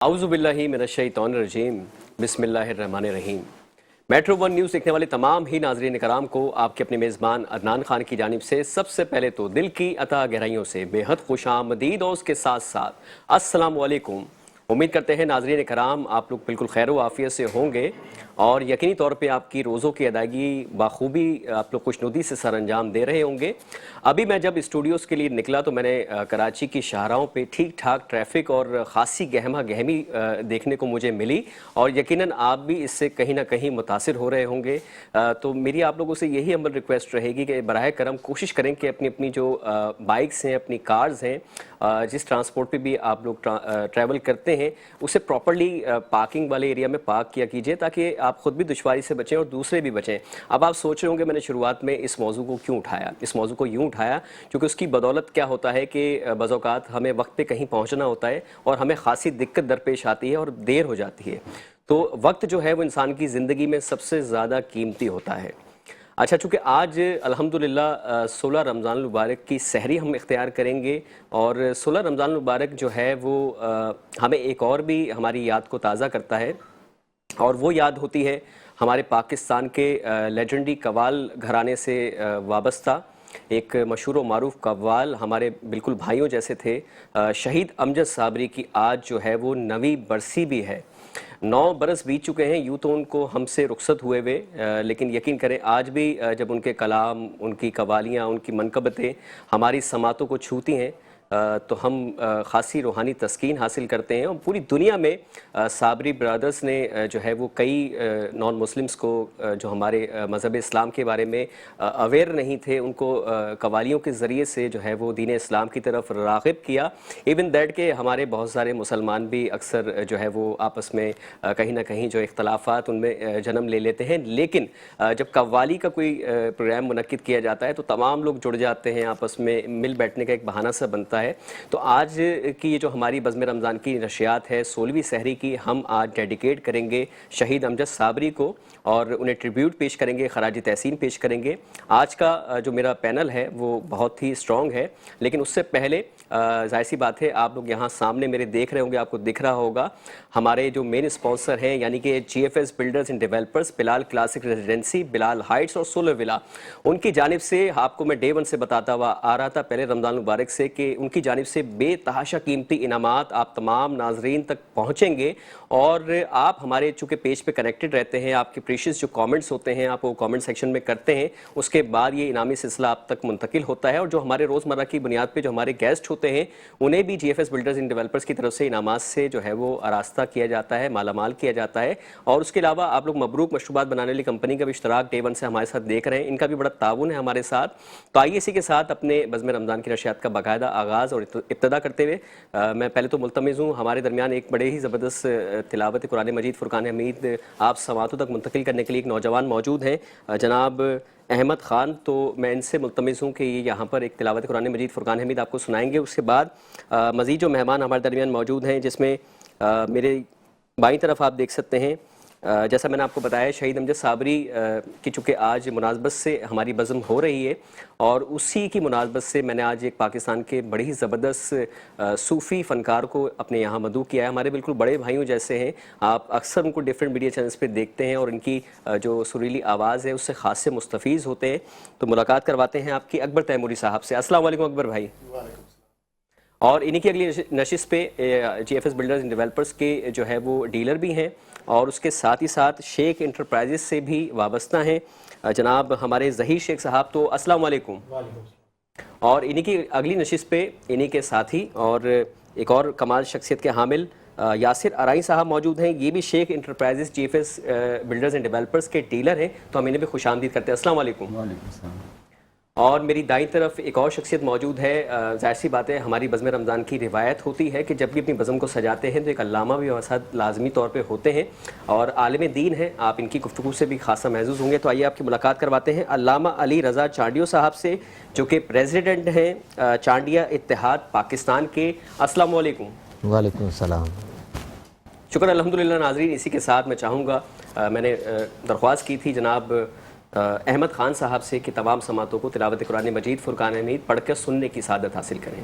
आउज़ुबिल्लाहि मिनश्शैतानिर्रजीम बिस्मिल्लाहिर्रहमानिर्रहीम। Metro one news देखने वाले तमाम ही नाज़रीन कराम को आपके अपने मेज़बान अदनान खान की जानिब से सबसे पहले तो दिल की अता गहराइयों से बेहद खुशामदीद और उसके साथ साथ अस्सलामु अलैकुम। उम्मीद करते हैं नाज़रीन कराम आप लोग बिल्कुल खैर व आफ़ियत से होंगे और यकीनी तौर पे आपकी रोज़ों की अदायगी बाखूबी आप लोग खुशनुदी से सर अंजाम दे रहे होंगे। अभी मैं जब स्टूडियोज़ के लिए निकला तो मैंने कराची की शाहराहों पे ठीक ठाक ट्रैफिक और ख़ासी गहमा गहमी देखने को मुझे मिली और यकीनन आप भी इससे कहीं ना कहीं मुतासिर हो रहे होंगे। तो मेरी आप लोगों से यही अमल रिक्वेस्ट रहेगी कि बराह करम कोशिश करें कि अपनी अपनी जो बाइक्स हैं, अपनी कार्स हैं, जिस ट्रांसपोर्ट पे भी आप लोग ट्रैवल करते हैं उसे प्रॉपरली पार्किंग वाले एरिया में पार्क किया कीजिए ताकि आप खुद भी दुश्वारी से बचें और दूसरे भी बचें। अब आप सोच रहे होंगे मैंने शुरुआत में इस मौजू को क्यों उठाया। इस मौजू को यूँ उठाया क्योंकि उसकी बदौलत क्या होता है कि बज़ औक़ात हमें वक्त पे कहीं पहुँचना होता है और हमें ख़ासी दिक्कत दरपेश आती है और देर हो जाती है। तो वक्त जो है वो इंसान की ज़िंदगी में सबसे ज़्यादा कीमती होता है। अच्छा, चूँकि आज अल्हम्दुलिल्लाह 16 रमज़ान मुबारक की सहरी हम इख्तियार करेंगे और 16 रमज़ान मुबारक जो है वो हमें एक और भी हमारी याद को ताज़ा करता है और वो याद होती है हमारे पाकिस्तान के लेजेंडरी कव्वाल घराने से वाबस्ता एक मशहूर व मारूफ कव्वाल हमारे बिल्कुल भाइयों जैसे थे शहीद अमजद साबरी की आज जो है वो 9वीं बरसी भी है। 9 बरस बीत चुके हैं यूँ तो उनको हमसे रुखसत हुए हुए, लेकिन यकीन करें आज भी जब उनके कलाम, उनकी कवालियाँ, उनकी मनकबतें हमारी समातों को छूती हैं तो हम ख़ासी रूहानी तस्कीन हासिल करते हैं। और पूरी दुनिया में साबरी ब्रदर्स ने जो है वो कई नॉन मुस्लिम्स को जो हमारे मज़हब इस्लाम के बारे में अवेयर नहीं थे उनको कवालियों के ज़रिए से जो है वो दीन इस्लाम की तरफ राग़िब किया। इवन दैट के हमारे बहुत सारे मुसलमान भी अक्सर जो है वो आपस में कहीं ना कहीं जो इख्तलाफात उनमें जन्म ले लेते हैं, लेकिन जब कव्वाली का कोई प्रोग्राम मुनक्किद किया जाता है तो तमाम लोग जुड़ जाते हैं, आपस में मिल बैठने का एक बहाना सा बनता है। तो आज की ये जो हमारी बज़्म रमज़ान की नशियात है 16वीं सहरी की, हम आज डेडिकेट करेंगे शहीद अमजद साबरी को और उन्हें ट्रिब्यूट पेश करेंगे, खराज तहसीन पेश करेंगे। आज का जो मेरा पैनल है वो बहुत ही स्ट्रॉन्ग है, लेकिन उससे पहले जाहिर सी बात है आप लोग यहाँ सामने मेरे देख रहे होंगे, आपको दिख रहा होगा हमारे जो मेन स्पॉन्सर हैं यानी कि GFS builders and developers, Bilal classic residency, Bilal Heights और सोलर विला, उनकी जानिब से आपको मैं डे वन से बताता हुआ आ रहा था पहले रमज़ान मुबारक से कि उनकी जानिब से बेतहाशा कीमती इनामात आप तमाम नाजरीन तक पहुँचेंगे। और आप हमारे चूँकि पेज पे कनेक्टेड रहते हैं, आपके प्रीशियस जो कमेंट्स होते हैं आप वो कमेंट सेक्शन में करते हैं, उसके बाद ये इनामी सिलसिला आप तक मुंतकिल होता है और जो हमारे रोज़मर्रा की बुनियाद पे जो हमारे गेस्ट होते हैं उन्हें भी GFS बिल्डर्स एंड डेवलपर्स की तरफ से इनामात से जो है वो आरास्ता किया जाता है, मालामाल किया जाता है। और उसके अलावा आप लोग मबरूक मशरूबात बनाने वाली कंपनी का भी इश्तराक डे वन से हमारे साथ देख रहे हैं, इनका भी बड़ा ताउन है हमारे साथ। तो आइए इसी के साथ अपने बज़्म रमज़ान की नशियात का बाकायदा आगाज़ और इब्तदा करते हुए मैं पहले तो मुल्तमिस हूँ हमारे दरमियान एक बड़े ही ज़बरदस्त तिलावत कुरान मजीद फ़ुरक़ान हमीद आप समातों तक मुंतकिल करने के लिए एक नौजवान मौजूद हैं जनाब अहमद ख़ान। तो मैं इनसे मुल्तमिस हूँ कि ये यहाँ पर एक तिलावत कुरान मजीद फ़ुरक़ान हमीद आपको सुनाएंगे। उसके बाद मज़ीद जो मेहमान हमारे दरमियान मौजूद हैं जिसमें मेरे बाईं तरफ आप देख सकते हैं जैसा मैंने आपको बताया शहीद अमजद साबरी की चूँकि आज मुनासबत से हमारी बज़्म हो रही है और उसी की मुनासबत से मैंने आज एक पाकिस्तान के बड़े ही ज़बरदस्त सूफ़ी फ़नकार को अपने यहाँ मदऊ किया है। हमारे बिल्कुल बड़े भाइयों जैसे हैं, आप अक्सर उनको डिफरेंट मीडिया चैनल्स पे देखते हैं और इनकी जो सुरीली आवाज़ है उससे ख़ास से मुस्तफ़ीज़ होते हैं। तो मुलाकात करवाते हैं आपकी अकबर तैमूरी साहब से। अस्सलाम वालेकुम अकबर भाई। और इन्हीं की अगली नशिश पे GFS बिल्डर्स एंड डेवलपर्स के जो है वो डीलर भी हैं और उसके साथ ही साथ शेख इंटरप्राइजेस से भी वाबस्ता हैं जनाब हमारे ज़हीर शेख साहब। तो अस्सलाम वालेकुम। और इन्हीं की अगली नशिश पे इन्हीं के साथी और एक और कमाल शख्सियत के हामिल यासिर अराई साहब मौजूद हैं, ये भी Sheikh enterprises GFS builders and developers के डीलर हैं। तो हम इन्हें भी खुशामदीद करते हैं। अस्सलाम वालेकुम। और मेरी दाईं तरफ एक और शख्सियत मौजूद है। ज़ाहिर सी बात है हमारी बज़्म रमज़ान की रिवायत होती है कि जब भी अपनी बज़्म को सजाते हैं तो एक अल्लामा भी हमारे साथ लाजमी तौर पे होते हैं और आलिम दीन है, आप इनकी गुफ्तगू से भी खासा महजूज़ होंगे। तो आइए आपकी मुलाकात करवाते हैं अल्लामा अली रज़ा चांडियो साहब से जो कि प्रेसिडेंट हैं चांडिया इत्तेहाद पाकिस्तान के। अस्सलाम वालेकुम। वालेकुम सलाम। शुक्र अल्हम्दुलिल्लाह। नाज़रीन इसी के साथ मैं चाहूँगा मैंने दरख्वास्त की थी जनाब अहमद ख़ान साहब से कि तमाम समातों को तिलावत कुरान मजीद फ़ुरक़ान हमीद पढ़ कर सुनने की सादत हासिल करें।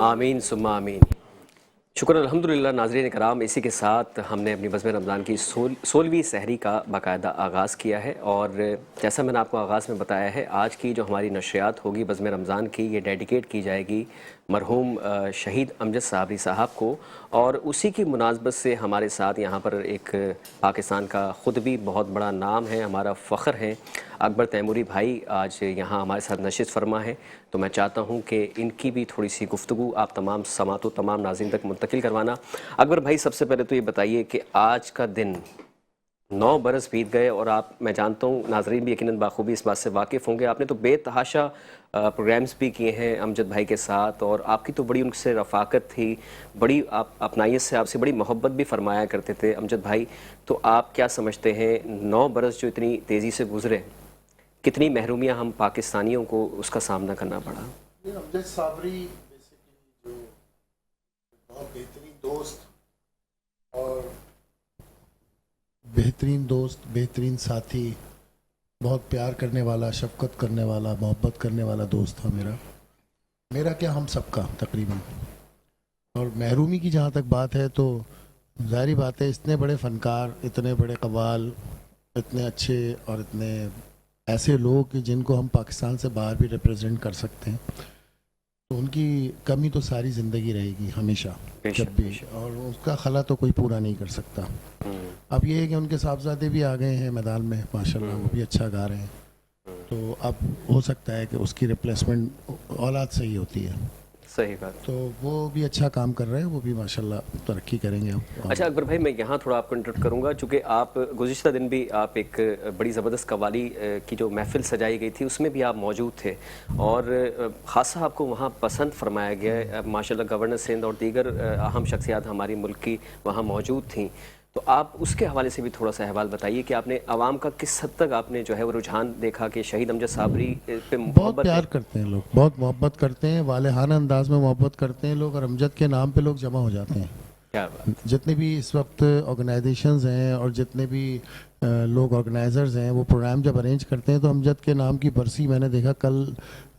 आमीन सुम्मा आमीन। शुक्र अल्हम्दुलिल्लाह। नाज़रीन कराम, इसी के साथ हमने अपनी बज़्म रमज़ान की 16वीं सहरी का बाकायदा आगाज़ किया है और जैसा मैंने आपको आगाज़ में बताया है, आज की जो हमारी नशरियात होगी बज़्म रमज़ान की, ये डेडिकेट की जाएगी मरहूम शहीद अमजद साबरी साहब को। और उसी की मुनासबत से हमारे साथ यहाँ पर एक पाकिस्तान का ख़ुद भी बहुत बड़ा नाम है, हमारा फ़ख्र है, अकबर तैमूरी भाई आज यहाँ हमारे साथ नशिस्त फरमा है। तो मैं चाहता हूँ कि इनकी भी थोड़ी सी गुफ्तगू आप तमाम समातों तमाम नाज़रीन तक मुंतकिल करवाना। अकबर भाई, सबसे पहले तो ये बताइए कि आज का दिन 9 बरस बीत गए और आप, मैं जानता हूँ नाज़रीन भी यकीनन बाखूबी इस बात से वाकिफ़ होंगे, आपने तो बेतहाशा प्रोग्राम्स भी किए हैं अमजद भाई के साथ और आपकी तो बड़ी उनसे रफ़ाकत थी, बड़ी आप अपनाइयत से आपसे बड़ी मोहब्बत भी फरमाया करते थे अमजद भाई। तो आप क्या समझते हैं 9 बरस जो इतनी तेज़ी से गुजरे, कितनी महरूमियाँ हम पाकिस्तानियों को उसका सामना करना पड़ा? अमजद साबरी बेसिकली जो बहुत बेहतरीन दोस्त और बेहतरीन साथी, बहुत प्यार करने वाला, शफकत करने वाला, मोहब्बत करने वाला दोस्त था मेरा क्या हम सबका तकरीबन। और महरूमी की जहाँ तक बात है तो ज़ाहिर बात है, इतने बड़े फ़नकार, इतने बड़े कवाल, इतने अच्छे और इतने ऐसे लोग कि जिनको हम पाकिस्तान से बाहर भी रिप्रेजेंट कर सकते हैं, तो उनकी कमी तो सारी ज़िंदगी रहेगी हमेशा जब भी, और उसका खला तो कोई पूरा नहीं कर सकता। अब ये है कि उनके साहबजादे भी आ गए हैं मैदान में माशाल्लाह, वो भी अच्छा गा रहे हैं, तो अब हो सकता है कि उसकी रिप्लेसमेंट औलाद से ही होती है। सही बात। तो वो भी अच्छा काम कर रहे हैं, वो भी माशाल्लाह तरक्की करेंगे। अच्छा अकबर भाई, मैं यहाँ थोड़ा आपको इंटरप्ट करूँगा, चूँकि आप गुज़िश्ता दिन भी आप एक बड़ी ज़बरदस्त कव्वाली की जो महफ़िल सजाई गई थी उसमें भी आप मौजूद थे और ख़ासा आपको वहाँ पसंद फरमाया गया। माशाल्लाह गवर्नर सिंध और दीगर अहम शख्सियात हमारी मुल्क की वहाँ मौजूद थी, तो आप उसके हवाले से भी थोड़ा सा अहवाल बताइए कि आपने आवाम का किस हद तक आपने जो है वो रुझान देखा कि शहीद अमजद साबरी पे बहुत प्यार करते हैं लोग, बहुत मोहब्बत करते हैं, वालेहाना अंदाज में मोहब्बत करते हैं लोग, और अमजद के नाम पे लोग जमा हो जाते हैं। क्या बात। जितने भी इस वक्त ऑर्गेनाइजेशंस हैं और जितने भी लोग ऑर्गेनाइजर्स हैं, वो प्रोग्राम जब अरेंज करते हैं तो अमजद के नाम की बरसी, मैंने देखा कल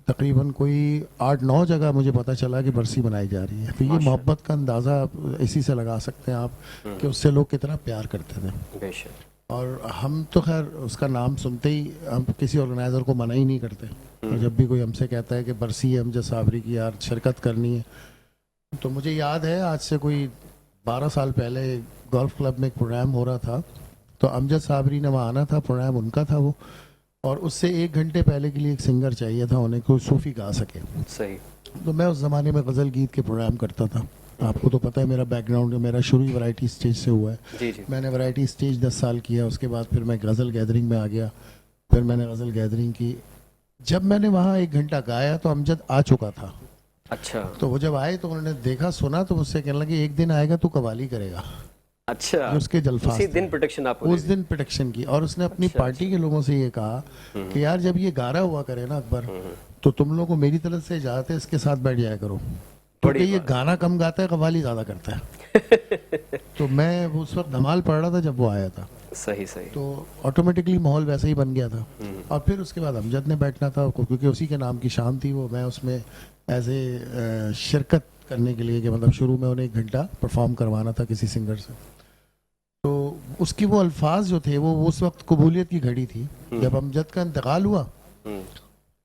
तकरीबन कोई 8-9 जगह मुझे पता चला कि बरसी मनाई जा रही है। तो ये माशा मोहब्बत का अंदाज़ा इसी से लगा सकते हैं आप कि उससे लोग कितना प्यार करते थे। बेशक। और हम तो खैर उसका नाम सुनते ही हम किसी ऑर्गेनाइज़र को मना ही नहीं करते। और जब भी कोई हमसे कहता है कि बरसी है अमजद साबरी की, यार शिरकत करनी है, तो मुझे याद है आज से कोई 12 साल पहले गोल्फ क्लब में एक प्रोग्राम हो रहा था, तो अमजद साबरी ने वहाँ आना था, प्रोग्राम उनका था वो, और उससे 1 घंटे पहले के लिए एक सिंगर चाहिए था उन्हें, कोई सूफ़ी गा सके। सही। तो मैं उस ज़माने में गज़ल गीत के प्रोग्राम करता था। आपको तो पता है मेरा बैकग्राउंड, मेरा शुरू ही वैरायटी स्टेज से हुआ है। जी जी। मैंने वैरायटी स्टेज 10 साल किया, उसके बाद फिर मैं गज़ल गैदरिंग में आ गया, फिर मैंने गज़ल गैदरिंग की। जब मैंने वहाँ 1 घंटा गाया तो अमजद आ चुका था। अच्छा तो वो जब आए तो उन्होंने देखा सुना तो मुझसे कहने लगे एक दिन आएगा तो कवाली करेगा। अच्छा। जो उसके जल्फाज उसी थे। दिन प्रोटेक्शन आपको उस दे दिन प्रोटेक्शन की, और उसने अपनी अच्छा, पार्टी के लोगों से ये कहा कि यार जब ये गा रहा हुआ करे ना अकबर, तो तुम लोग को मेरी तरफ से इजाजत है इसके साथ बैठ जाया करो, क्योंकि बड़ी ये बात। गाना कम गाता है कवाली ज्यादा करता है। तो मैं उस वक्त धमाल पढ़ रहा था जब वो आया था, सही सही। तो ऑटोमेटिकली माहौल वैसा ही बन गया था। और फिर उसके बाद अमजद ने बैठना था, क्योंकि उसी के नाम की शान थी वो, मैं उसमें एज ए शिरकत करने के लिए, कि मतलब शुरू में उन्हें 1 घंटा परफॉर्म करवाना था किसी सिंगर से। तो उसकी वो अल्फाज जो थे वो उस वक्त कबूलियत की घड़ी थी। जब अमजद का इंतकाल हुआ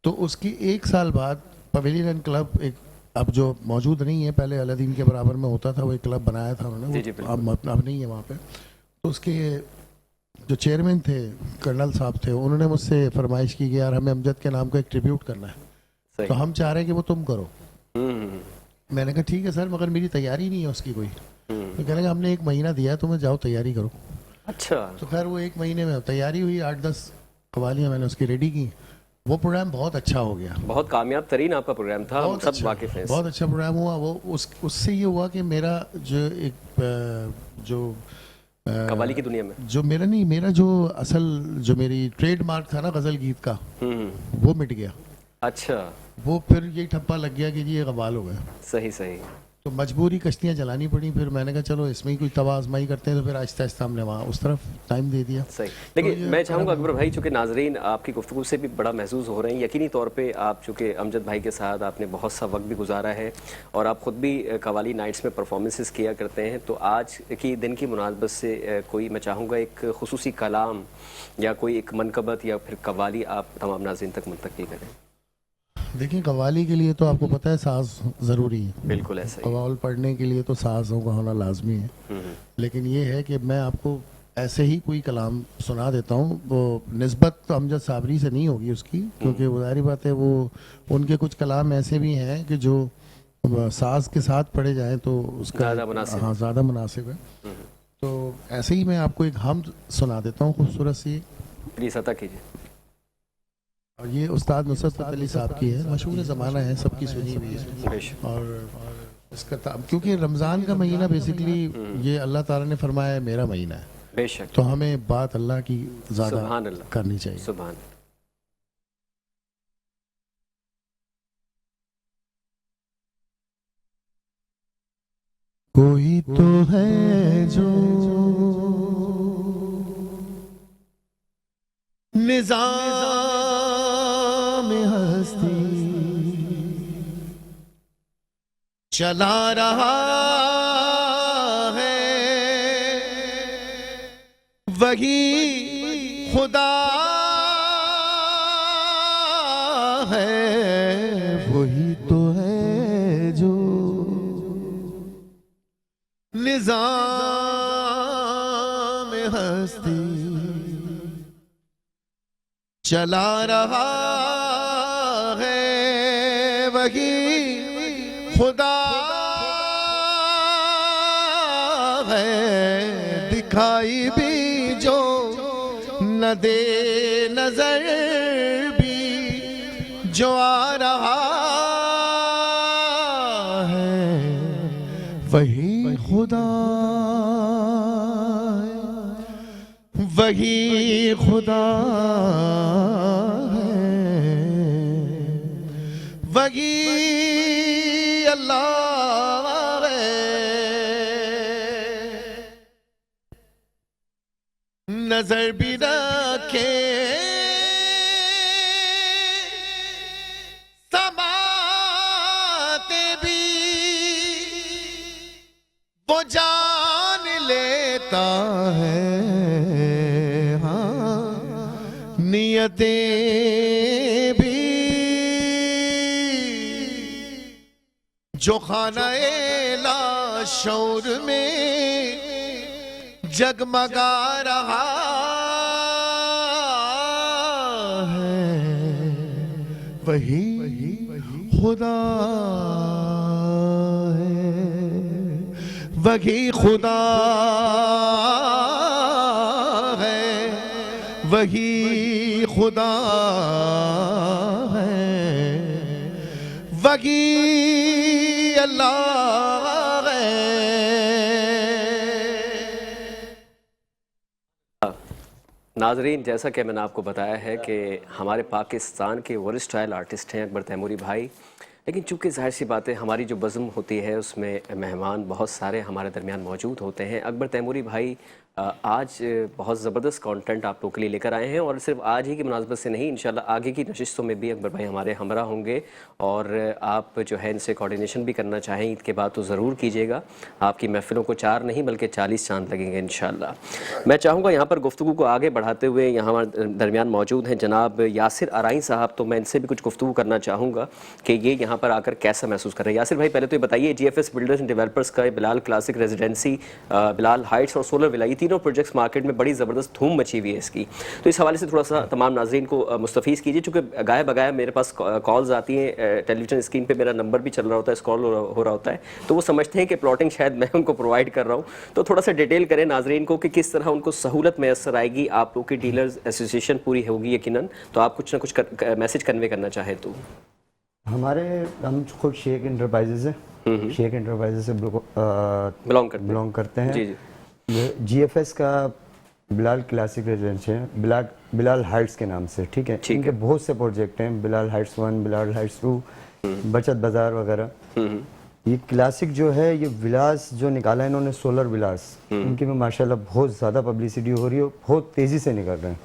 तो उसकी 1 साल बाद पवेलियन क्लब, एक अब जो मौजूद नहीं है, पहले अलादीन के बराबर में होता था, वो एक क्लब बनाया था उन्होंने, जी, जी, वो अब नहीं है वहाँ पे। तो उसके जो चेयरमैन थे कर्नल साहब थे, उन्होंने मुझसे फरमाइश की कि यार हमें अमजद के नाम को एक ट्रिब्यूट करना है, सही। तो हम चाह रहे हैं कि वो तुम करो। हम्म। मैंने कहा ठीक है सर, मगर मेरी तैयारी नहीं है उसकी कोई। तो कहने लगा हमने 1 महीना दिया है तुम्हें, जाओ तैयारी करो। अच्छा। तो खैर वो 1 महीने में तैयारी हुई, 8-10 कवालियाँ मैंने उसकी रेडी की। वो प्रोग्राम बहुत अच्छा हो गया, बहुत कामयाब तरीन आपका प्रोग्राम था, हम बहुत सब अच्छा, वाकिफ हैं। बहुत अच्छा प्रोग्राम हुआ वो। उससे ये हुआ कि मेरा जो एक जो कव्वाली की दुनिया में। जो मेरा जो असल जो मेरी ट्रेडमार्क था ना गज़ल गीत का, वो मिट गया। अच्छा। वो फिर यही ठप्पा लग गया कि जी ये कव्वाल हो गया। सही सही। तो मजबूरी कश्तियाँ जलानी पड़ी। फिर मैंने कहा चलो इसमें ही कुछ तवा आजमाई करते हैं, तो फिर आहिस्ता आहिस्ता हमने वहाँ उस तरफ टाइम दे दिया। सही। लेकिन तो ये मैं चाहूँगा अकबर भाई, चूंकि नाजरीन आपकी गुफ्तगू से भी बड़ा महसूस हो रहे हैं, यकीनी तौर पे आप चूँकि अमजद भाई के साथ आपने बहुत सा वक्त भी गुजारा है और आप ख़ुद भी कवाली नाइट्स में परफॉर्मेंसेस किया करते हैं, तो आज की दिन की मुनासबत से कोई मैं चाहूँगा एक खुसूसी कलाम या कोई एक मनकबत या फिर कवाली आप तमाम नाज़रीन तक मुंतकिल करें। देखिए कव्वाली के लिए तो आपको पता है साज ज़रूरी है। बिल्कुल ऐसा ही। कव्वाल पढ़ने के लिए तो साज़ों का होना लाजमी है। लेकिन ये है कि मैं आपको ऐसे ही कोई कलाम सुना देता हूँ, वो निस्बत तो अमजद साबरी से नहीं होगी उसकी, क्योंकि वो जाहिर बात है वो उनके कुछ कलाम ऐसे भी हैं कि जो साज के साथ पढ़े जाएं तो उसका ज़्यादा मुनासिब। हाँ ज़्यादा मुनासिब है। तो ऐसे ही मैं आपको एक हमद सुना देता हूँ खूबसूरत सी। प्लीज़ अता कीजिए। और ये उस्ताद नुसरत अली साहब की है, मशहूर ज़माना है, सबकी सुनी हुई है। बेशक। और इसका क्योंकि रमज़ान का महीना बेसिकली ये अल्लाह ताला ने फरमाया है मेरा महीना है, बेशक। तो हमें बात अल्लाह की ज़्यादा सुभान अल्लाह। करनी चाहिए। सुभान। कोई तो है जो निज़ाम हस्ती चला रहा है, वही खुदा है, वही तो है जो निज़ाम हस्ती चला रहा है, वही खुदा है, दिखाई भी जो न दे नजर भी जो आ रहा है, वही खुदा है, वही खुदा है, वही अल्लाह है। नजर भी रखे वो जान लेता है, हाँ नियतें भी जो खाना-ए लाशौर में जगमगा रहा है, वही खुदा है, वही खुदा है, वही खुदा है, वही अल्लाह है। नाजरीन, जैसा कि मैंने आपको बताया है कि हमारे पाकिस्तान के वर्सटाइल आर्टिस्ट हैं अकबर तैमूरी भाई, लेकिन चूंकि जाहिर सी बात है हमारी जो बज़म होती है उसमें मेहमान बहुत सारे हमारे दरमियान मौजूद होते हैं। अकबर तैमूरी भाई आज बहुत ज़बरदस्त कंटेंट आप लोगों के लिए लेकर आए हैं और सिर्फ आज ही की मुनासबत से नहीं, इंशाल्लाह आगे की नशिस्तों में भी अकबर भाई हमारे हमरा होंगे और आप जो है इनसे कोऑर्डिनेशन भी करना चाहें ईद के बाद तो ज़रूर कीजिएगा। आपकी महफ़िलों को 4 नहीं बल्कि 40 चांद लगेंगे इंशाल्लाह। मैं चाहूँगा यहाँ पर गुफ्तगू को आगे बढ़ाते हुए यहाँ हमारे दरमियान मौजूद हैं जनाब यासिर आराइन साहब, तो मैं इनसे भी कुछ गुफ्तगू करना चाहूँगा कि ये यहाँ पर आकर कैसा महसूस कर रहे हैं। यासिर भाई, पहले तो ये बताइए, GFS बिल्डर्स एंड डेवलपर्स का Bilal classic residency, Bilal Heights और सोलर विला, ये तीनों प्रोजेक्ट्स मार्केट में बड़ी ज़बरदस्त धूम मची हुई है इसकी, तो इस हवाले से थोड़ा सा तमाम नाज़रीन को मुस्तफ़ीज़ कीजिए। चूँकि गाय बगाया मेरे पास कॉल्स आती हैं, टेलीविजन स्क्रीन पे मेरा नंबर भी चल रहा होता है, स्क्रॉल हो रहा होता है, तो वो समझते हैं कि प्लॉटिंग शायद मैं उनको प्रोवाइड कर रहा हूँ। तो थोड़ा सा डिटेल करें नाज़रीन को कि किस तरह उनको सहूलत मैसर आएगी। आप लोग की डीलर्स एसोसिएशन पूरी होगी यकीनन, तो आप कुछ ना कुछ मैसेज कन्वे करना चाहें तो। हम खुद शेख इंटरप्राइजेज है, शेख इंटरप्राइजेज से बिलोंग करते हैं। जी जी। GFS का बिलाल क्लासिक रेजिडेंसी है, बिलाल हाइट्स के नाम से, ठीक है। इनके बहुत से प्रोजेक्ट हैं, बिलाल हाइट्स 1, बिलाल हाइट्स 2, बचत बाजार वगैरह। ये क्लासिक जो है, ये विलास जो निकाला है इन्होंने, सोलर विलास, इनकी में माशाल्लाह बहुत ज़्यादा पब्लिसिटी हो रही है, बहुत तेज़ी से निकल रहे हैं।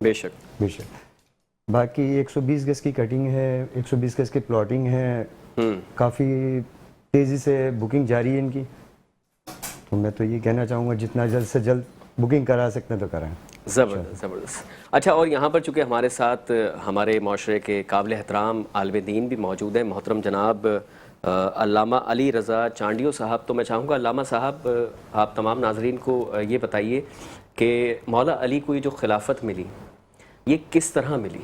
बेशक बेशक। बाकी 120 गज की कटिंग है, 120 गज की प्लॉटिंग है, काफ़ी तेज़ी से बुकिंग जारी है इनकी। तो मैं तो ये कहना चाहूँगा जितना जल्द से जल्द बुकिंग करा सकते हैं तो कराएं। ज़बरदस्त। अच्छा, और यहाँ पर चूँकि हमारे साथ हमारे माशरे के काबिल एहतराम आलिम दीन भी मौजूद हैं, मोहतरम जनाब अल्लामा अली रज़ा चांडियो साहब, तो मैं चाहूँगा अल्लामा साहब आप तमाम नाजरीन को ये बताइए कि मौला अली को ये जो खिलाफत मिली ये किस तरह मिली?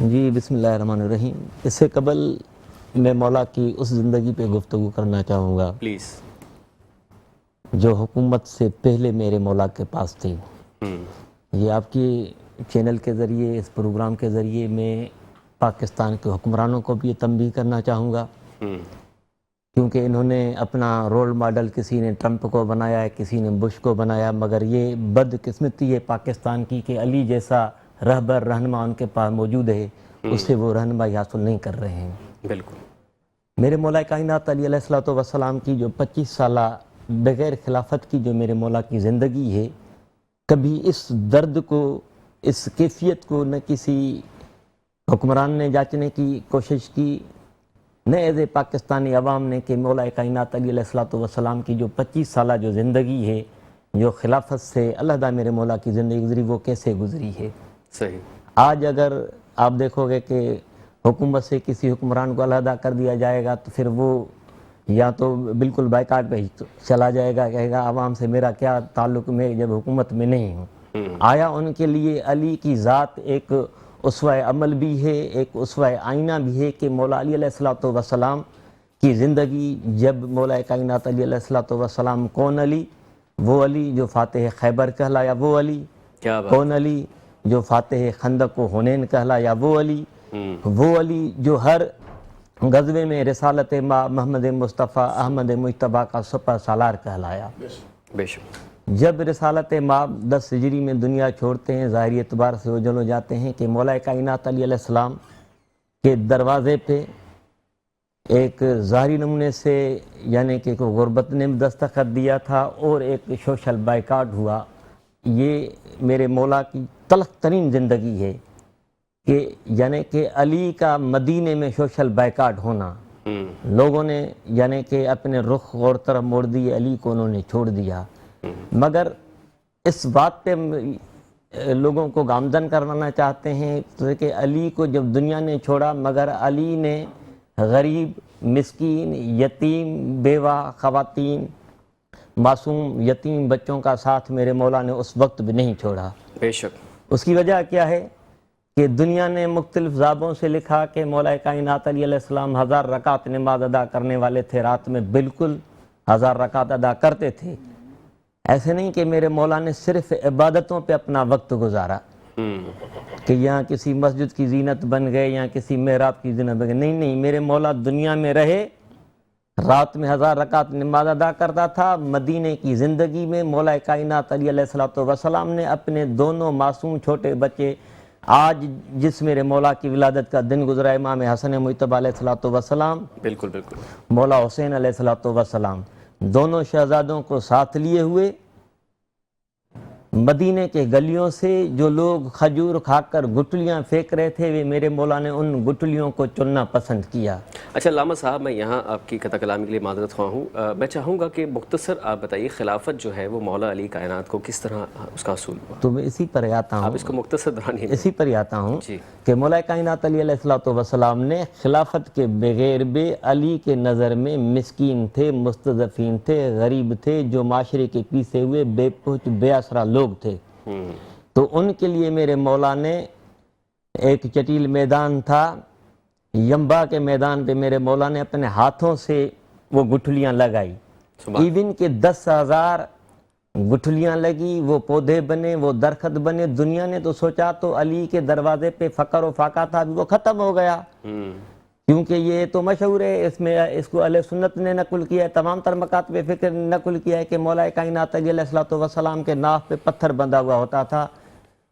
जी बिस्मिल्लाहिर्रहमानिर्रहीम। इससे कबल मैं मौला की उस ज़िंदगी पे गुफ्तगू करना चाहूँगा प्लीज़, जो हुकूमत से पहले मेरे मौला के पास थी। ये आपकी चैनल के ज़रिए, इस प्रोग्राम के ज़रिए मैं पाकिस्तान के हुक्मरानों को भी ये तंबीह करना चाहूँगा, क्योंकि इन्होंने अपना रोल मॉडल किसी ने ट्रंप को बनाया है, किसी ने बुश को बनाया, मगर ये बदकिस्मती है पाकिस्तान की कि अली जैसा रहबर रहनुमा उनके पास मौजूद है, उससे वो रहनुमाई हासिल नहीं कर रहे हैं। बिल्कुल। मेरे मौला कायनात अली अलैहिस्सलातु वस्सलाम की जो 25 साला बग़ैर खिलाफत की जो मेरे मौला की ज़िंदगी है, कभी इस दर्द को, इस कैफियत को न किसी हुक्मरान ने जांचने की कोशिश की, न एज़ पाकिस्तानी अवाम ने कि मौला कायनात अली अलैहिस्सलातु वस्सलाम की जो 25 साला जो ज़िंदगी है, जो खिलाफत से अलहदा मेरे मौला की ज़िंदगी गुजरी, वो कैसे गुजरी है। सही। आज अगर आप देखोगे कि हुकूमत से किसी हुक्मरान को अलहदा कर दिया जाएगा तो फिर वो या तो बिल्कुल बाइकाट पे चला जाएगा, कहेगा आवाम से मेरा क्या ताल्लुक़, मैं जब हुकूमत में नहीं हूँ। आया उनके लिए अली की ज़ात एक उसवा अमल भी है, एक उसवा आईना भी है कि मौला अली अलैहिस्सलातु वस्सलाम की ज़िंदगी, जब मौला कायनात अली अलैहिस्सलातु वस्सलाम कौन अली, वो अली जो फ़ातिह खैबर कहलाया, वो अली क्या बात। कौन अली जो फ़ातिह खंदक व हुनैन कहलाया, वो अली जो हर गज़वे में रिसालत माँ मोहम्मद मुस्तफ़ा अहमद मुज्तबा का सुपर सालार कहलाया। बेशक। जब रिसालत माँ 10 हिजरी में दुनिया छोड़ते हैं, ज़ाहिरी एतबार से ओझल हो जाते हैं कि मौला कायनात अली अलैहिस्सलाम के दरवाज़े पे एक ज़ाहिरी नमूने से यानी कि गुरबत ने दस्तखत दिया था और एक सोशल बाइकाट हुआ। ये मेरे मौला की तल्ख़ तरीन ज़िंदगी है कि यानी कि अली का मदीने में सोशल बाइकाट होना, लोगों ने यानी कि अपने रुख और तरफ मोड़ दिए, अली को उन्होंने छोड़ दिया। मगर इस बात पे लोगों को गामजन करवाना चाहते हैं तो कि अली को जब दुनिया ने छोड़ा, मगर अली ने गरीब, मिस्कीन, यतीम, बेवा, ख़वातीन, मासूम यतीम बच्चों का साथ मेरे मौला ने उस वक्त भी नहीं छोड़ा। बेशक। उसकी वजह क्या है कि दुनिया ने मुख्तलिफ ज़ाबों से लिखा कि मौला कायनात अली अलैहिस्सलाम 1000 रकात नमाज अदा करने वाले थे, रात में बिल्कुल 1000 रकात अदा करते थे। ऐसे नहीं कि मेरे मौला ने सिर्फ इबादतों पे अपना वक्त गुजारा कि यहाँ किसी मस्जिद की जीनत बन गए या किसी मेहराब की जीनत बन गए, नहीं नहीं, मेरे मौला दुनिया में रहे, रात में 1000 रकात नमाज अदा करता था। मदीने की ज़िंदगी में मौला कायनात अली अलैहिस्सलातु वस्सलाम ने अपने दोनों मासूम छोटे बच्चे, आज जिस मेरे मौला की विलादत का दिन गुजरा, इमाम हसन मुज्तबा अलैहिस्सलातु वस्सलाम, बिल्कुल बिल्कुल, मौला हुसैन अलैहिस्सलातु वस्सलाम, दोनों शहजादों को साथ लिए हुए मदीने के गलियों से जो लोग खजूर खाकर गुठलियाँ फेंक रहे थे, वे मेरे मौला ने उन गुठलियों को चुनना पसंद किया। अच्छा लामा साहब, मैं यहाँ आपकी कथा कलामी के लिए माजरत ख्वाह हूँ। मैं चाहूँगा कि मुख्तसर आप बताइए खिलाफत जो है वो मौला अली कायनात को किस तरह उसका असूल हुआ। तो मैं इसी पर आता हूँ, आप इसको मुख्तसर दोहराइए। इसी पर ही आता हूँ जी। कि मौला कायनात अली अलैहिस्सलातु वस्सलाम ने खिलाफत के बगैर बे अली के नज़र में मिस्कीन थे, मुस्तज़फ़ीन थे, गरीब थे, जो माशरे के पीछे हुए बेपुच बेअसरा लोग थे। तो उनके लिए मेरे मौला ने एक जटील मैदान था, यम्बा के मैदान पे मेरे मौला ने अपने हाथों से वो गुठलियाँ लगाई। इवन के 10,000 गुठलियाँ लगी, वो पौधे बने, वो दरख्त बने। दुनिया ने तो सोचा तो अली के दरवाजे पे फ़क़र व फाका था, अभी वो ख़त्म हो गया, क्योंकि ये तो मशहूर है। इसमें इसको अहले सुन्नत ने नकुल किया है, तमाम तर मकात पे फ़िक्र नकुल किया है कि मौला कायनात अली अलैहिस्सलातु वस्सलाम के नाफ पे पत्थर बंधा हुआ होता था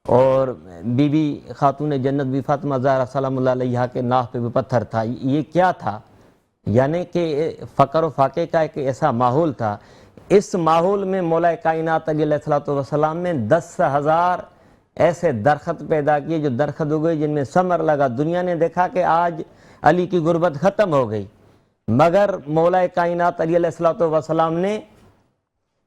और बीबी खातून जन्नत भी फातिमा ज़हरा सलामुल्लाह अलैहा के नाफ पे भी पत्थर था। ये क्या था? यानी कि फ़क़र व फाके का एक ऐसा माहौल था। इस माहौल में मौला कायनात अली अलैहिस्सलातु वस्सलाम ने 10,000 ऐसे दरख्त पैदा किए जो दरख्त हो गए जिनमें समर लगा। दुनिया ने देखा कि आज अली की गुर्बत ख़त्म हो गई, मगर मौला कायनात अली अलैहिस्सलातु वस्सलाम ने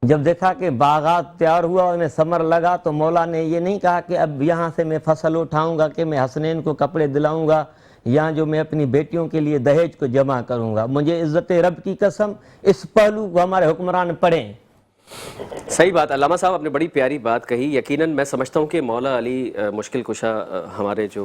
जब देखा कि बागात तैयार हुआ, उन्हें समर लगा, तो मौला ने ये नहीं कहा कि अब यहाँ से मैं फसल उठाऊंगा कि मैं हसनैन को कपड़े दिलाऊंगा या जो मैं अपनी बेटियों के लिए दहेज को जमा करूंगा। मुझे इज़्ज़त रब की कसम इस पहलू को हमारे हुक्मरान पढ़ें। सही बात। अल्लामा साहब आपने बड़ी प्यारी बात कही। यकीनन मैं समझता हूँ कि मौला अली मुश्किल कुशा हमारे जो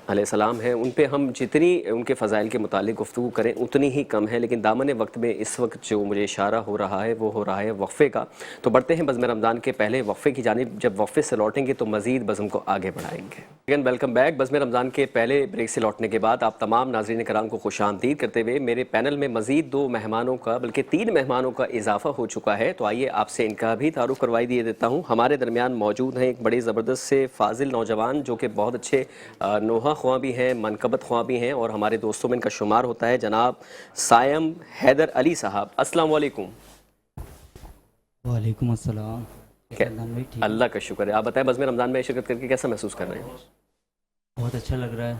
अलैहिस्सलाम हैं, उन पे हम जितनी उनके फ़ज़ाइल के मुतालिक गुफ्तगू करें उतनी ही कम है। लेकिन दामन वक्त में इस वक्त जो मुझे इशारा हो रहा है वो हो रहा है वक्फ़े का। तो बढ़ते हैं बज़्म रमज़ान के पहले वक्फ़े की जानिब। जब वक्फ़े से लौटेंगे तो मज़ीद बज़्म को आगे बढ़ाएंगे। Again welcome back. बज़्म रमज़ान के पहले ब्रेक से लौटने के बाद आप तमाम नाज़रीन कराम को खुशामदीद करते हुए मेरे पैनल में मज़ीद 2 मेहमानों का बल्कि 3 मेहमानों का इजाफा हो चुका है। तो आइए आपसे इनका भी तारुफ करवाई दिए देता हूँ। हमारे दरमियान मौजूद हैं एक बड़े ज़बरदस्त से फाजिल नौजवान जो कि बहुत अच्छे नोहा ख्वाह भी हैं, मनकबत ख्वाह भी हैं और हमारे दोस्तों में इनका शुमार होता है जनाब सायम हैदर अली साहब। अस्सलाम वालेकुम। वालेकुम अस्सलाम। अल्लाह का शुक्र है। आप बताएं बज़्म रमज़ान में शिरकत करके कैसा महसूस कर रहे हैं? बहुत अच्छा लग रहा है,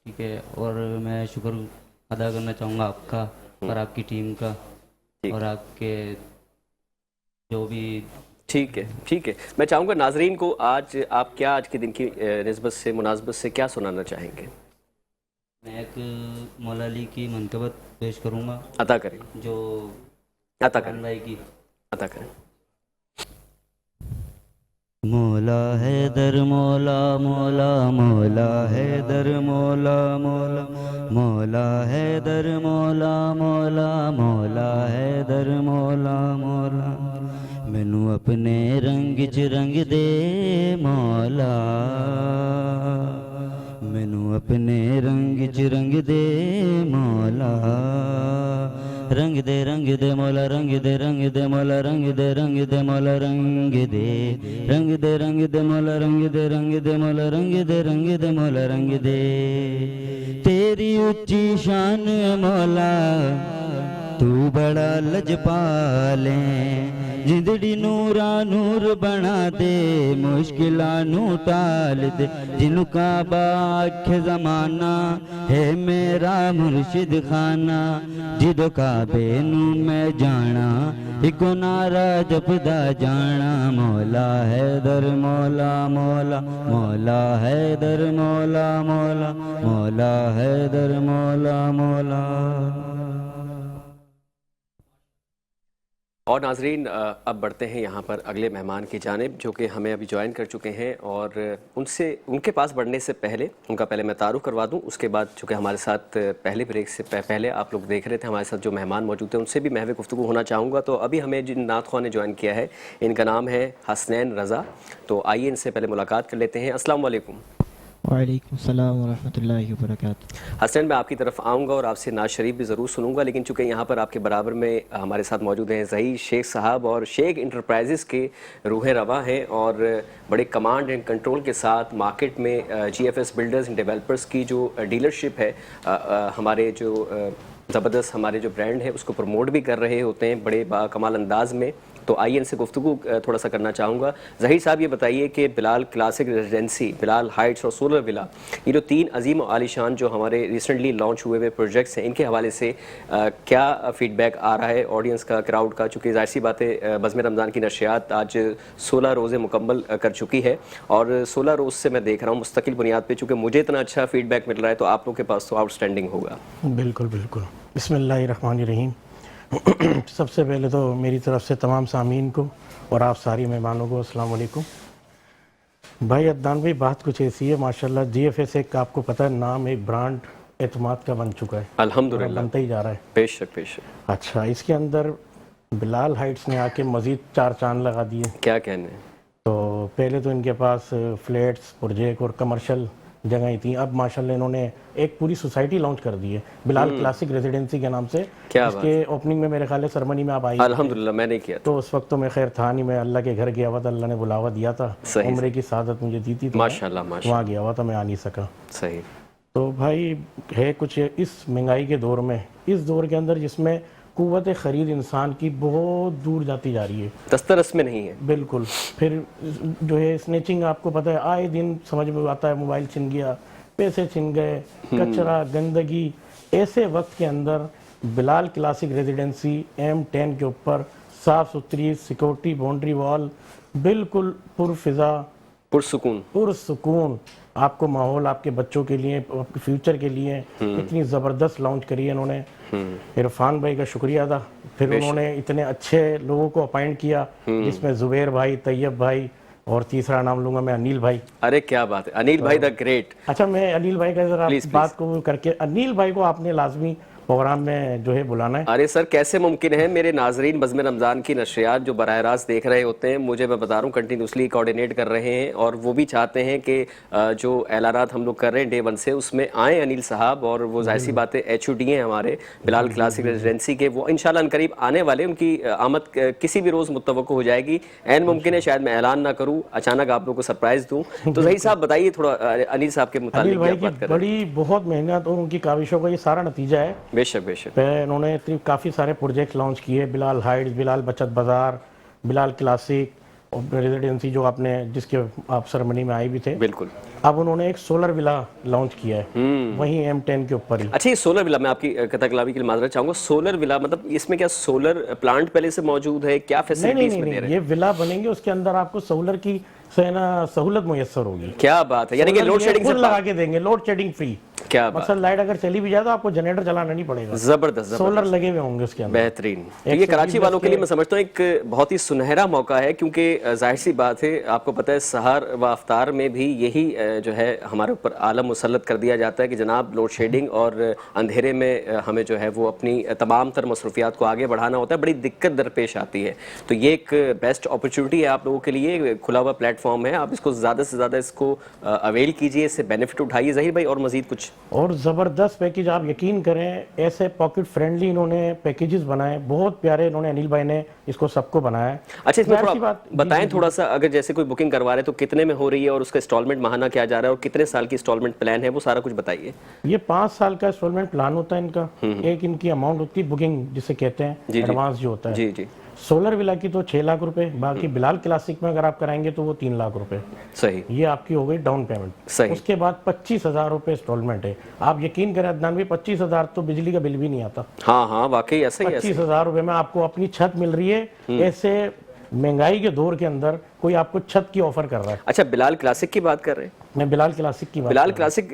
ठीक है। और मैं शुक्र अदा करना चाहूँगा आपका और आपकी टीम का और आपके जो भी। ठीक है, ठीक है। मैं चाहूँगा नाजरीन को आज आप क्या आज के दिन की निस्बत से मुनासबत से क्या सुनाना चाहेंगे? मैं एक मौला अली की मनकबत पेश करूँगा। अता करें, जो अता करें, भाई की अता करें। मौला हैदर मौला मौला मौला हैदर मौला मौला मौला हैदर मौला मौला मौला हैदर मौला मौला मैनू अपने रंग च रंग दे मौला, मैनू अपने रंग च रंग दे मौला। रंग दे मौला रंग दे मौला रंग दे मौला रंग दे मौला रंग दे मौला रंग दे मौला रंग दे। तेरी ऊंची शान मौला तू बड़ा लजपाले, जिंदड़ी नूरा नूर बना दे मुश्किलां नू टाल दे जिन्नू काबा आखे जमाना है मेरा मुर्शिद खाना जिदो काबे नू मैं जाना इको नारा जपदा जाना मौला हैदर मौला मौला मौला हैदर मौला मौला मौला हैदर मौला मौला। और नाजरीन अब बढ़ते हैं यहाँ पर अगले मेहमान की जानिब जो कि हमें अभी ज्वाइन कर चुके हैं और उनके पास बढ़ने से पहले उनका पहले मैं तारुफ करवा दूँ, उसके बाद चूँकि हमारे साथ पहले ब्रेक से पहले आप लोग देख रहे थे हमारे साथ जो मेहमान मौजूद थे उनसे भी महवे गुफ्तगू होना चाहूँगा। तो अभी हमें जिन नात ख्वाह ने ज्वाइन किया है इनका नाम है हसनैन रज़ा, तो आइए इनसे पहले मुलाकात कर लेते हैं। अस्सलाम वालेकुम। वालेकुम सलाम व रहमतुल्लाहि व बरकातुहू। हसनैन, मैं आपकी तरफ आऊँगा और आपसे नाज शरीफ भी ज़रूर सुनूंगा, लेकिन चूँकि यहाँ पर आपके बराबर में हमारे साथ मौजूद हैं ज़हीर शेख साहब और शेख इंटरप्राइजेज़ के रूह रवा हैं और बड़े कमांड एंड कंट्रोल के साथ मार्केट में GFS बिल्डर्स एंड डेवलपर्स की जो डीलरशिप है, हमारे जो ज़बरदस्त हमारे जो ब्रांड है उसको प्रमोट भी कर रहे होते हैं बड़े बाकमाल अंदाज में। तो आइए इनसे गुफ्तगू थोड़ा सा करना चाहूँगा। ज़हीर साहब, ये बताइए कि Bilal classic residency, Bilal Heights और सोलर विला, ये जो तीन अजीम और आलीशान जो हमारे रिसेंटली लॉन्च हुए हुए प्रोजेक्ट्स हैं, इनके हवाले से क्या फ़ीडबैक आ रहा है ऑडियंस का, क्राउड का? चूँकि ज़ाहिर सी बात है बज़्म रमज़ान की नशियात आज 16 रोज़े मुकम्मल कर चुकी है और 16 रोज़ से मैं देख रहा हूँ मुस्तकिल बुनियाद पर, चूँकि मुझे इतना अच्छा फ़ीडबैक मिल रहा है तो आप लोग के पास तो आउटस्टैंडिंग होगा। बिल्कुल बिल्कुल। बिस्मिल्लाहिर्रहमानिर्रहीम। सबसे पहले तो मेरी तरफ से तमाम सामीन को और आप सारी मेहमानों को अस्सलाम वालेकुम। भाई अदनान भाई, बात कुछ ऐसी है माशाल्लाह, GFS एक आपको पता है नाम, एक ब्रांड एतमाद का बन चुका है, अल्हम्दुलिल्लाह बनता ही जा रहा है। बेशक बेशक। अच्छा, इसके अंदर बिलाल हाइट्स ने आके मज़ीद 4 चांद लगा दिए। क्या कहने हैं? तो पहले तो इनके पास फ्लैट्स, प्रोजेक्ट और कमर्शियल जगह थी, अब माशाल्लाह इन्होंने एक पूरी सोसाइटी लॉन्च कर दी है बिलाल क्लासिक रेजिडेंसी के नाम से। क्या इसके ओपनिंग में मेरे ख्याल है सरमनी में आप आई? अल्हम्दुलिल्लाह, मैंने किया तो उस वक्त तो मैं खैर था नहीं, मैं अल्लाह के घर गया हुआ था, अल्लाह ने बुलावा दिया था, उम्रे की सादत मुझे दी थी, तो माशाल्लाह माशाल्लाह वहाँ गया हुआ था, मैं आ नहीं सका। सही। तो भाई है कुछ इस महंगाई के दौर में, इस दौर के अंदर जिसमें कुव्वत ख़रीद इंसान की बहुत दूर जाती जा रही है, दस्तरस में नहीं है। बिल्कुल। फिर जो है स्नेचिंग, आपको पता है आए दिन समझ में आता है, मोबाइल छिन गया, पैसे छिन गए, कचरा, गंदगी। ऐसे वक्त के अंदर बिलाल क्लासिक रेजिडेंसी M10 के ऊपर साफ सुथरी सिक्योरिटी बाउंड्री वॉल, बिल्कुल पुरफिजा पुरसुकून आपको माहौल, आपके बच्चों के लिए, आपके फ्यूचर के लिए इतनी ज़बरदस्त लॉन्च करी है इन्होंने। इरफान भाई का शुक्रिया था, फिर उन्होंने इतने अच्छे लोगों को अपॉइंट किया, जिसमें जुबैर भाई, तैयब भाई और तीसरा नाम लूंगा मैं अनिल भाई। अरे क्या बात है, अनिल भाई द ग्रेट। अच्छा, मैं अनिल भाई का जरा बात को करके, अनिल भाई को आपने लाजमी प्रोग्राम में जो है बुलाना है। अरे सर, कैसे मुमकिन है? मेरे नाजरीन बज़्म रमज़ान की नशियात जो बराह रास्त देख रहे होते हैं, मुझे मैं बता रहा हूँ कंटिन्यूसली कोऑर्डिनेट कर रहे हैं और वो भी चाहते हैं कि जो ऐलानात हम लोग कर रहे हैं डे 1 से, उसमें आए अनिल साहब। और वो जाहिर सी बात है HOD हैं हमारे बिलाल क्लासिक रेजिडेंसी के, वो इंशाल्लाह अनकरीब आने वाले, उनकी आमद किसी भी रोज़ मुत्तवक्को हो जाएगी। ऐन मुमकिन है शायद मैं ऐलान ना करूँ, अचानक आप लोग को सरप्राइज़ दूँ। तो ज़हीर साहब बताइए थोड़ा अनिल साहब के मुताबिक क्या बात कर रहे हैं। बड़ी बहुत मेहनत और उनकी काविशों का ये सारा नतीजा है। बेशक बेशक। इन्होंने काफ़ी सारे प्रोजेक्ट लॉन्च किए, बिलाल हाइट्स, बिलाल बचत बाजार, बिलाल क्लासिक और रेजिडेंसी जो आपने, जिसके आप सरमनी में आए भी थे। बिल्कुल। अब उन्होंने एक सोलर विला लॉन्च किया है वहीं M10 के ऊपर ही। अच्छा, ये सोलर विला, मैं आपकी कथाकलावी के लिए माजरत चाहूंगा, सोलर विला मतलब इसमें क्या सोलर प्लांट पहले से मौजूद है? क्या फैसिलिटीज में दे रहे हैं? ये विला बनेंगे, उसके अंदर आपको सोलर की सहूलत मुयस्सर होगी। क्या बात है, यानी कि लोड शेडिंग से लगा के देंगे, लोड शेडिंग फ्री। क्या बात, मसलन लाइट अगर चली भी जाए तो आपको जनरेटर चलाना नहीं पड़ेगा। जबरदस्त, सोलर लगे हुए होंगे उसके अंदर। बेहतरीन। तो ये कराची वालों के लिए मैं समझता हूँ एक बहुत ही सुनहरा मौका है, क्योंकि जाहिर सी बात है आपको पता है सहर व अफ्तार में भी यही जो है हमारे ऊपर आलम मुसल्लत कर दिया जाता है कि जनाब लोड शेडिंग और अंधेरे में हमें जो है वो अपनी तमाम तर मसरूफियात को आगे बढ़ाना होता है, बड़ी दिक्कत दरपेश आती है। तो ये एक बेस्ट अपॉर्चुनिटी है आप लोगों के लिए, खुला हुआ प्लेटफॉर्म है, आप इसको ज़्यादा से ज़्यादा इसको अवेल कीजिए, इससे बेनिफिट उठाइए। ज़हीर भाई और मज़ीद कुछ? और ज़बरदस्त पैकेज, आप यकीन करें, ऐसे पॉकेट फ्रेंडली इन्होंने पैकेजेस बनाए, बहुत प्यारे इन्होंने, अनिल भाई ने इसको सबको बनाया है। अच्छा, इसमें थोड़ा बताएं थोड़ा सा, अगर जैसे कोई बुकिंग करवा रहे हैं तो कितने में हो रही है और उसका इंस्टॉलमेंट माहाना क्या जा रहा है और कितने साल की इंस्टॉलमेंट प्लान है, वो सारा कुछ बताइए। ये 5 साल का इंस्टॉलमेंट प्लान होता है इनका। एक इनकी अमाउंट होती है बुकिंग जिसे कहते हैं, एडवांस जो होता है। जी जी। सोलर विला की तो 6 लाख रुपए, बाकी बिलाल क्लासिक में अगर आप कराएंगे तो वो 3 लाख रुपए। सही। ये आपकी हो गई डाउन पेमेंट। सही। उसके बाद 25,000 रुपए इंस्टॉलमेंट है। आप यकीन करें अदनान भी 25,000 तो बिजली का बिल भी नहीं आता। हाँ हाँ वाकई ऐसा ही है। 25,000 रुपए में आपको अपनी छत मिल रही है। ऐसे महंगाई के दौर के अंदर कोई आपको छत की ऑफर कर रहा है। अच्छा, बिलाल क्लासिक की बात कर रहे हैं? मैं बिलाल क्लासिक की बात बिलाल क्लासिक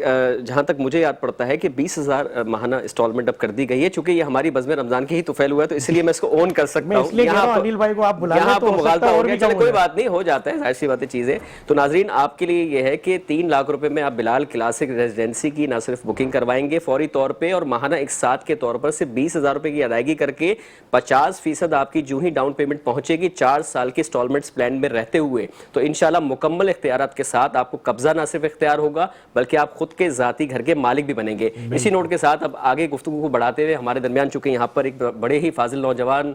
जहां तक मुझे याद पड़ता है कि 20,000 माहाना इंस्टॉलमेंट अब कर दी गई है। चूंकि ये हमारी बज़्म रमजान की ही तुफैल हुआ है तो इसलिए मैं इसको ऑन कर सकता हूं। इसलिए अनिल भाई को आप बुला यहाँ आपको मुगालता हो गया, चलो कोई बात बात नहीं, हो जाता है, जाहिर सी बातें चीजें। तो नाजरीन आपके लिए ये है कि 3 लाख रुपए में आप बिलाल क्लासिक रेजिडेंसी की ना सिर्फ बुकिंग करवाएंगे फौरी तौर पर और माहाना एक साथ के तौर पर सिर्फ 20,000 रुपए की अदायगी करके 50% आपकी जो ही डाउन पेमेंट पहुंचेगी 4 साल के इंस्टॉलमेंट्स प्लान में रहते हुए, तो इंशाल्लाह मुकम्मल इख्तियारात के साथ आपको कब्जा ना सिर्फ इख्तियार होगा बल्कि आप खुद के जाती घर के मालिक भी बनेंगे। इसी नोट के साथ अब आगे गुफ्तगू को बढ़ाते हुए हमारे दरमियान चूंकि यहाँ पर एक बड़े ही फाजिल नौजवान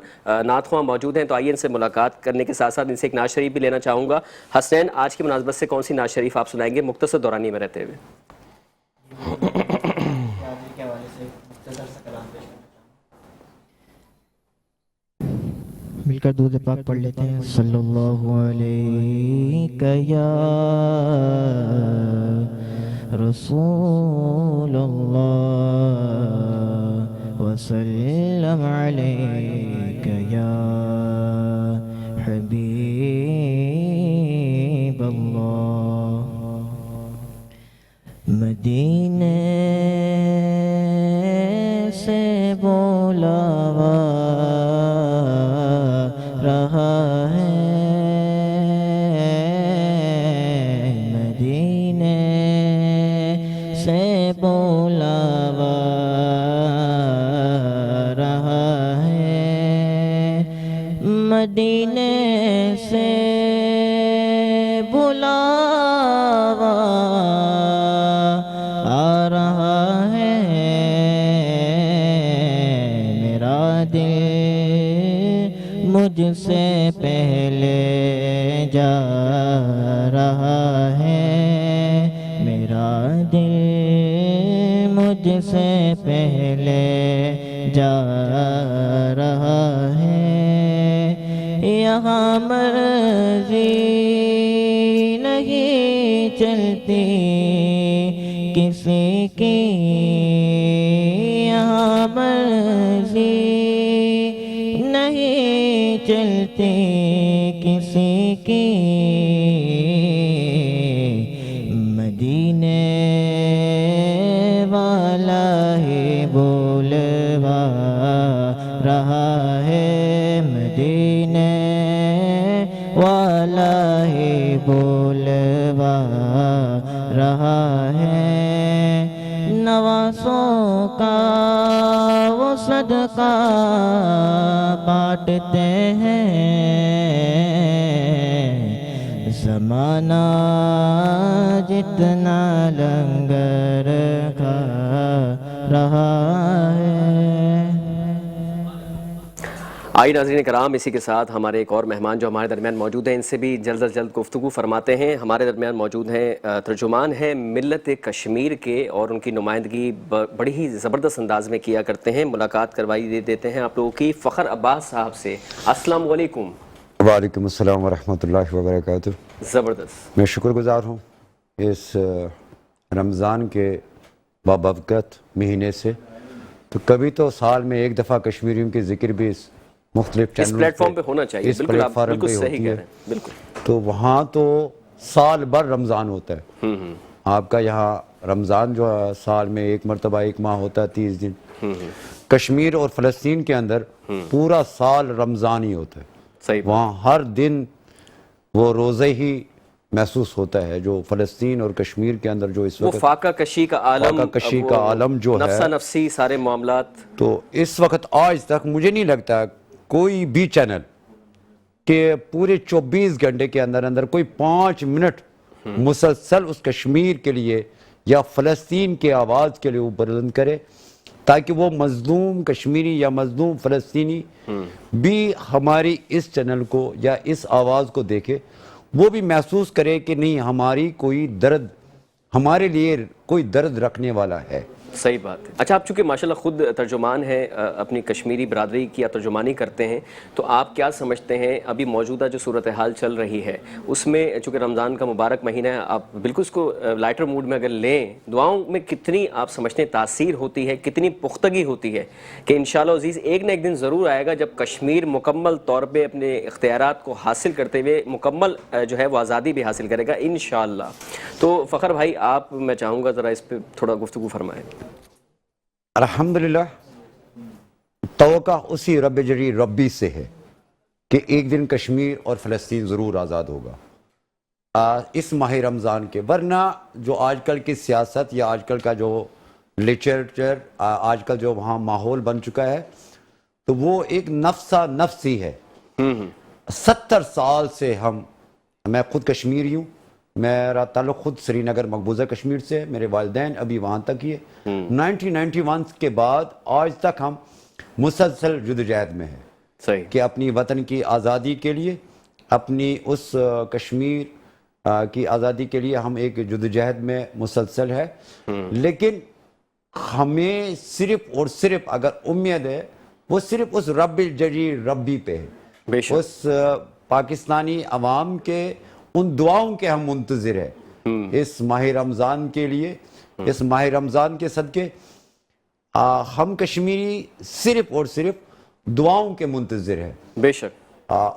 नात-ख्वां मौजूद हैं, तो आइए इनसे मुलाकात करने के साथ साथ इनसे एक नाज शरीफ भी लेना चाहूँगा। हसनैन, आज की मुनासबत से कौन सी नाज शरीफ आप सुनाएंगे मुख्तसर दौरानी में रहते हुए? मिलकर दूध पाक पढ़ लेते हैं। सल्लल्लाहु अलैहि या रसूलल्लाह वसल्लम अलैका या हबीबल्लाह। मदीने से बोलावा रहा है, मदीने से बुलावा रहा है, मदीने से बुलावा आ रहा है। मेरा दिल मुझसे पहले जा रहा है, मेरा दिल मुझसे पहले जा रहा है। यहाँ मर्जी नहीं चलती किसी की, यहाँ मर्जी नहीं चलती किसी की, मदीने वाला ही बोलवा रहा है, मदीने वाला ही बोलवा रहा है। नवासों का वो सदका बांटते हैं, ज़माना जितना लंगर खा रहा है। आई नाज़रीन कराम, इसी के साथ हमारे एक और मेहमान जो हमारे दरमियान मौजूद हैं इनसे भी जल्द अज जल्द गुफ्तगू फरमाते हैं। हमारे दरमियान मौजूद हैं तर्जुमान हैं मिल्लत कश्मीर के और उनकी नुमाइंदगी बड़ी ही ज़बरदस्त अंदाज में किया करते हैं। मुलाकात करवाई देते हैं आप लोगों की फ़खर अब्बास साहब से। अस्सलाम वालेकुम। वालेकुम अस्सलाम वरहमतुल्लाहि वबरकातुहू। ज़बरदस्त। मैं शुक्रगुज़ार हूँ इस रमज़ान के बाबरकत महीने से। तो कभी तो साल में एक दफ़ा कश्मीरियों की ज़िक्र भी इस मुख्तलिफ इस प्लेटफॉर्म पे होना चाहिए। इस बिल्कुल, आप प्लेटफॉर्म बिल्कुल पे सही होती कह है। रहे हैं। बिल्कुल। तो वहाँ तो साल भर रमज़ान होता है। आपका यहाँ रमज़ान जो है साल में एक मरतबा एक माह होता है 30 दिन। कश्मीर और फ़लस्तीन के अंदर पूरा साल रमज़ान ही होता है। सही। वहाँ हर दिन वो रोज़े ही महसूस होता है जो फ़लस्तीन और कश्मीर के अंदर जो इस वो वक्त फाका कशी का आलम, फाका कशी का आलम जो है, नफ्सा नफ्सी सारे मामलात। तो इस वक्त आज तक मुझे नहीं लगता कोई भी चैनल के पूरे 24 घंटे के अंदर अंदर कोई 5 मिनट मुसलसल उस कश्मीर के लिए या फ़लस्तीन के आवाज़ के लिए वो बुलंद करे ताकि वो मजलूम कश्मीरी या मजलूम फ़लस्तीनी भी हमारी इस चैनल को या इस आवाज़ को देखे, वो भी महसूस करे कि नहीं हमारी कोई दर्द, हमारे लिए कोई दर्द रखने वाला है। सही बात है। अच्छा, आप चूंकि माशाल्लाह खुद तर्जुमान हैं, अपनी कश्मीरी बरादरी की तर्जुमानी करते हैं, तो आप क्या समझते हैं अभी मौजूदा जो सूरत हाल चल रही है उसमें, चूंकि रमज़ान का मुबारक महीना है, आप बिल्कुल उसको लाइटर मूड में अगर लें, दुआओं में कितनी आप समझते हैं तासीर होती है, कितनी पुख्तगी होती है कि इंशाअल्लाह अज़ीज़ एक ना एक दिन ज़रूर आएगा जब कश्मीर मुकम्मल तौर पर अपने इख्तियारात को हासिल करते हुए मुकम्मल जो है वो आज़ादी भी हासिल करेगा इंशाअल्लाह। तो फ़खर भाई, आप, मैं चाहूँगा ज़रा इस पर थोड़ा गुफ्तगू फरमाएं। अल्हम्दुलिल्लाह, तवक्का उसी रब जरी रब्बी से है कि एक दिन कश्मीर और फ़लस्तीन ज़रूर आज़ाद होगा इस माह रमज़ान के। वरना जो आजकल की सियासत या आजकल का जो लिटरेचर, आजकल जो वहाँ माहौल बन चुका है, तो वो एक नफ्सा नफ्सी है। 70 साल से मैं खुद कश्मीरी हूँ, मेरा ताल्लुक़ खुद श्रीनगर मकबूजा कश्मीर से है, मेरे वालिदैन अभी वहाँ तक ही है। 1991 के बाद आज तक हम मुसलसल जदोजहद में हैं। सही कि अपनी वतन की आज़ादी के लिए, अपनी उस कश्मीर की आज़ादी के लिए हम एक जदोजहद में मुसलसल है। लेकिन हमें सिर्फ और सिर्फ अगर उम्मीद है, वो सिर्फ उस रब जरी रब्बी पे है, उस पाकिस्तानी अवाम के उन दुआओं के हम मुंतज़िर है इस माह रमज़ान के लिए। इस माह रमज़ान के सदके हम कश्मीरी सिर्फ और सिर्फ दुआओं के मुंतज़िर है। बेशक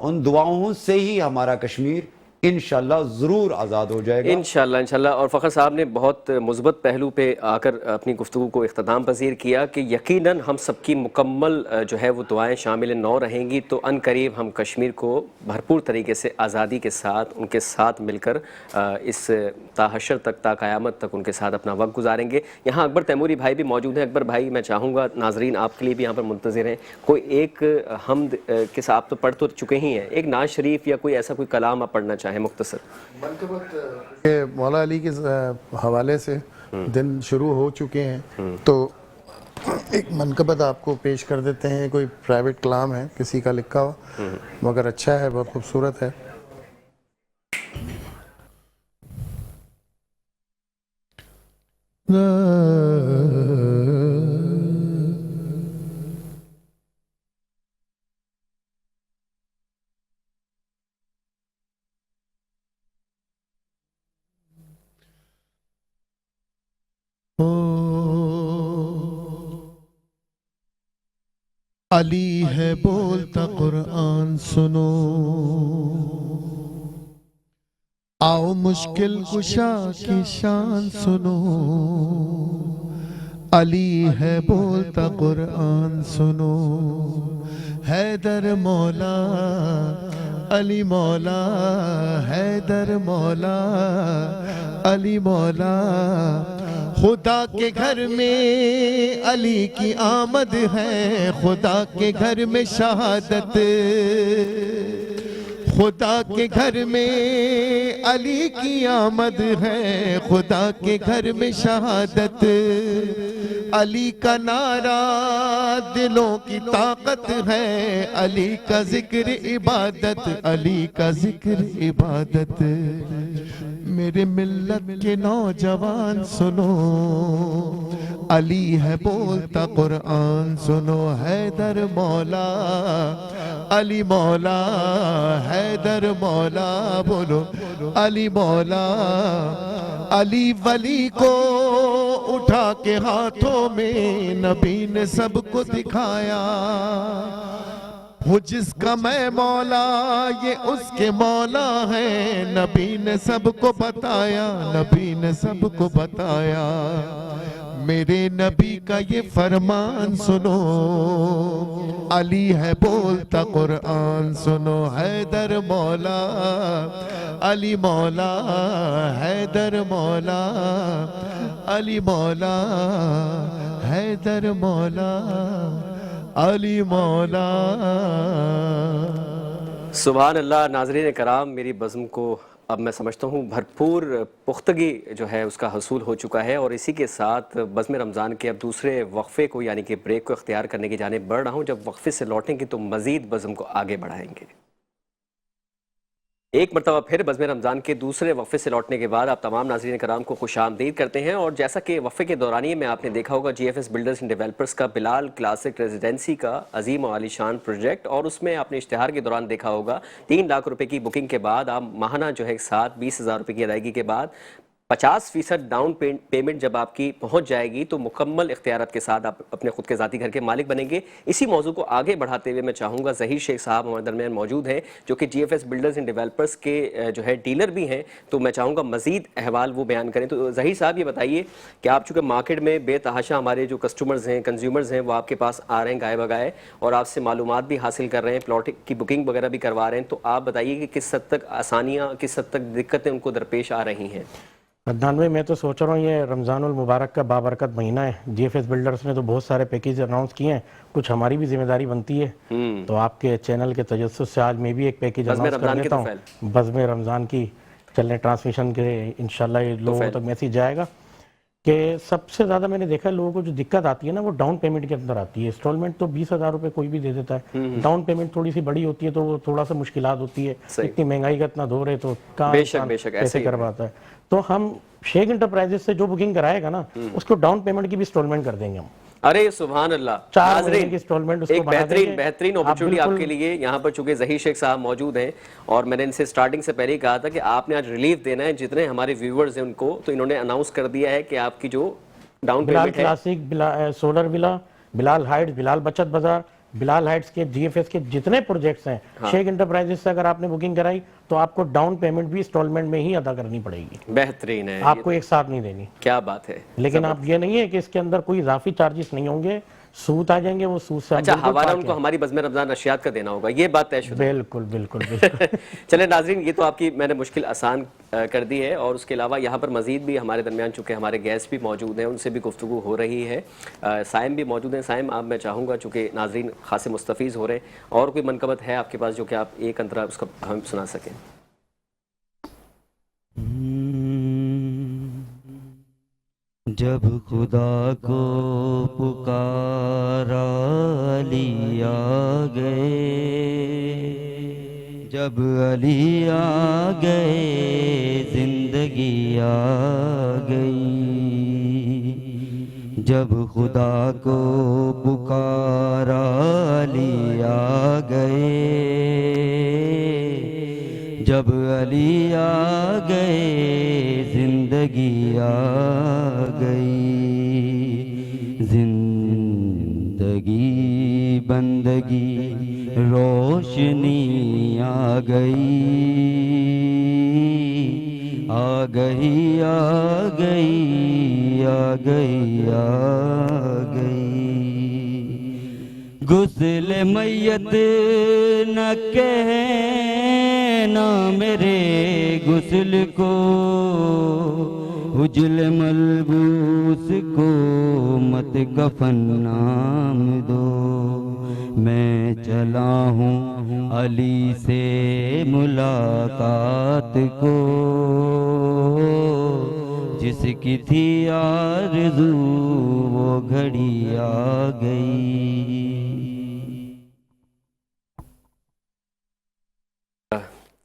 उन दुआओं से ही हमारा कश्मीर इंशाअल्लाह ज़रूर आज़ाद हो जाएगा, इंशाअल्लाह इंशाअल्लाह। और फ़खर साहब ने बहुत मुस्बत पहलू पे आकर अपनी गुफ्तगू को इख्तिताम पसीर किया कि यकीनन हम सबकी मुकम्मल जो है वो दुआएं शामिल नौ रहेंगी, तो अनकरीब हम कश्मीर को भरपूर तरीके से आज़ादी के साथ, उनके साथ मिलकर इस ताहशर तक, क़यामत तक उनके साथ अपना वक्त गुजारेंगे। यहाँ अकबर तैमूरी भाई भी मौजूद हैं। अकबर भाई, मैं चाहूँगा नाजरीन आपके लिए भी यहाँ पर मुंतज़िर हैं, कोई एक हमद के साथ तो पढ़ तो चुके ही हैं, एक नाज शरीफ या कोई ऐसा कोई कलाम आप पढ़ना चाहें मुख्तसर। मनकबत मौला अली के हवाले से दिन शुरू हो चुके हैं, तो एक मनकबत आपको पेश कर देते हैं। कोई प्राइवेट कलाम है किसी का लिखा हो, मगर अच्छा है, बहुत खूबसूरत है। अली है बोलता कुरान सुनो, आओ मुश्किल कुशा की शान सुनो। अली है बोलता कुरान सुनो, हैदर मौला अली मौला, हैदर मौला अली मौला। खुदा के घर में अली की आमद है, खुदा के घर में शहादत, खुदा के घर में अली की आमद है, खुदा के घर में शहादत। अली का नारा दिलों की ताकत है, अली का जिक्र इबादत, अली का जिक्र इबादत। मेरे मिल्लत के नौजवान सुनो, अली है बोलता कुरान सुनो। हैदर मौला अली मौला, हैदर मौला बोलो अली मौला। अली वली को उठा के हाथों में नबी ने सबको दिखाया, वो जिसका मैं मौला ये उसके मौला है, नबी ने सबको बताया, नबी ने सबको बताया। मेरे नबी का ये फरमान सुनो, अली है बोलता कुरान सुनो। हैदर मौला अली मौला, हैदर मौला अली मौला, हैदर मौला अली मौला। सुभान अल्लाह। नाज़रीन कराम, मेरी बज़्म को अब मैं समझता हूँ भरपूर पुख्तगी जो है उसका हसूल हो चुका है, और इसी के साथ बज़्म रमज़ान के अब दूसरे वक्फ़े को यानी कि ब्रेक को इख्तियार करने की जानिब बढ़ रहा हूँ। जब वक्फ़े से लौटेंगे तो मज़ीद बज़्म को आगे बढ़ाएंगे। एक मरतबा फिर बज़्म रमज़ान के दूसरे वक्फे से लौटने के बाद आप तमाम नाज़रीन कराम को खुशामदीद करते हैं। और जैसा कि वक्फे के दौरानिए में आपने देखा होगा GFS बिल्डर्स एंड डेवलपर्स का बिलाल क्लासिक रेजिडेंसी का अजीम और आलीशान प्रोजेक्ट, और उसमें आपने इश्तिहार के दौरान देखा होगा 3 लाख रुपए की बुकिंग के बाद आप माहाना जो है साथ 20,000 रुपये की अदायगी के बाद 50% डाउन पेमेंट जब आपकी पहुंच जाएगी तो मुकम्मल इख्तियारात के साथ आप अपने खुद के ज़ाती घर के मालिक बनेंगे। इसी मौजू को आगे बढ़ाते हुए मैं चाहूँगा, ज़हीर शेख साहब हमारे दरमियान मौजूद हैं जो कि GFS बिल्डर्स एंड डेवलपर्स के जो है डीलर भी हैं, तो मैं चाहूँगा मज़ीद अहवाल वो बयान करें। तो ज़हीर साहब ये बताइए कि आप चूँकि मार्केट में बेतहाशा हमारे जो कस्टमर्स हैं, कंज्यूमर्स हैं, वो आपके पास आ रहे हैं गाए बगाए और आपसे मालूमात भी हासिल कर रहे हैं, प्लॉट की बुकिंग वगैरह भी करवा रहे हैं, तो आप बताइए कि किस हद तक आसानियाँ, किस हद तक दिक्कतें उनको दरपेश आ रही हैं। अदनान भाई, मैं तो सोच रहा हूँ ये रमज़ानुल मुबारक का बाबरकत महीना है। GFS बिल्डर्स ने तो बहुत सारे पैकेज अनाउंस किए हैं, कुछ हमारी भी जिम्मेदारी बनती है। तो आपके चैनल के तजस्सुस से आज मैं भी एक पैकेज अनाउंस कर देता हूँ। बज़्म रमज़ान की चलने ट्रांसमिशन के इंशाल्लाह ये लोगों तक मैसेज जाएगा कि सबसे ज़्यादा मैंने देखा है लोगों को जो दिक्कत आती है ना, वो डाउन पेमेंट के अंदर आती है। इंस्टॉलमेंट तो 20,000 रुपये कोई भी दे देता है, डाउन पेमेंट थोड़ी सी बड़ी होती है तो वो थोड़ा सा मुश्किलात होती है। इतनी महंगाई का इतना दौर है तो कहाँ कैसे करवाता है। तो हम शेख इंटरप्राइजेस से जो बुकिंग कराएगा ना, उसको डाउन पेमेंट की भी इंस्टॉलमेंट कर देंगे हम। अरे सुभान अल्लाह, 4 महीने की इंस्टॉलमेंट उसको एक बेहतरीन अपॉर्चुनिटी आपके लिए यहाँ पर, चूंकि ज़हीर शेख साहब मौजूद हैं और मैंने इनसे स्टार्टिंग से पहले ही कहा था कि आपने आज रिलीफ देना है जितने हमारे व्यूवर्स हैं उनको, तो इन्होंने अनाउंस कर दिया है कि आपकी जो डाउन पेमेंट है, classic, solar villa, Bilal Heights, Bilal बचत बाजार, बिलाल हाइट्स के GFS के जितने प्रोजेक्ट्स हैं, शेख इंटरप्राइजेस से अगर आपने बुकिंग कराई तो आपको डाउन पेमेंट भी इंस्टॉलमेंट में ही अदा करनी पड़ेगी। बेहतरीन है, आपको एक साथ नहीं देनी। क्या बात है। लेकिन आप ये नहीं है कि इसके अंदर कोई इजाफी चार्जेस नहीं होंगे, सूद आ जाएंगे, वो सूद से अच्छा हवाला उनको हमारी बज़्म रमज़ान नशियात का देना होगा, ये बात तयशुदा। बिल्कुल बिल्कुल बिल्कुल। चले नाजरीन, ये तो आपकी मैंने मुश्किल आसान कर दी है और उसके अलावा यहाँ पर मजीद भी हमारे दरमियान चूँकि हमारे गेस्ट भी मौजूद हैं, उनसे भी गुफ्तगू हो रही है। साइम भी मौजूद हैं। साइम, आप मैं चाहूँगा चूँकि नाजरीन खासे मुस्तफ़ीज़ हो रहे हैं, और कोई मनकबत है आपके पास जो कि आप एक अंतरा उसका हम सुना सकें? जब खुदा को पुकारा अली आ गए, जब अली आ गए जिंदगी आ गई। जब खुदा को पुकारा अली आ गए, जब अली आ गए जिंदगी आ गई। जिंदगी बंदगी रोशनी आ गई, आ गई आ गई आ गई आ गई। गुस्ल मैयत न कहना मेरे गुस्ल को, उजल मलबूस को मत कफन नाम दो। मैं चला हूँ अली से मुलाकात को, जिसकी थी आरज़ू वो घड़ी आ गई।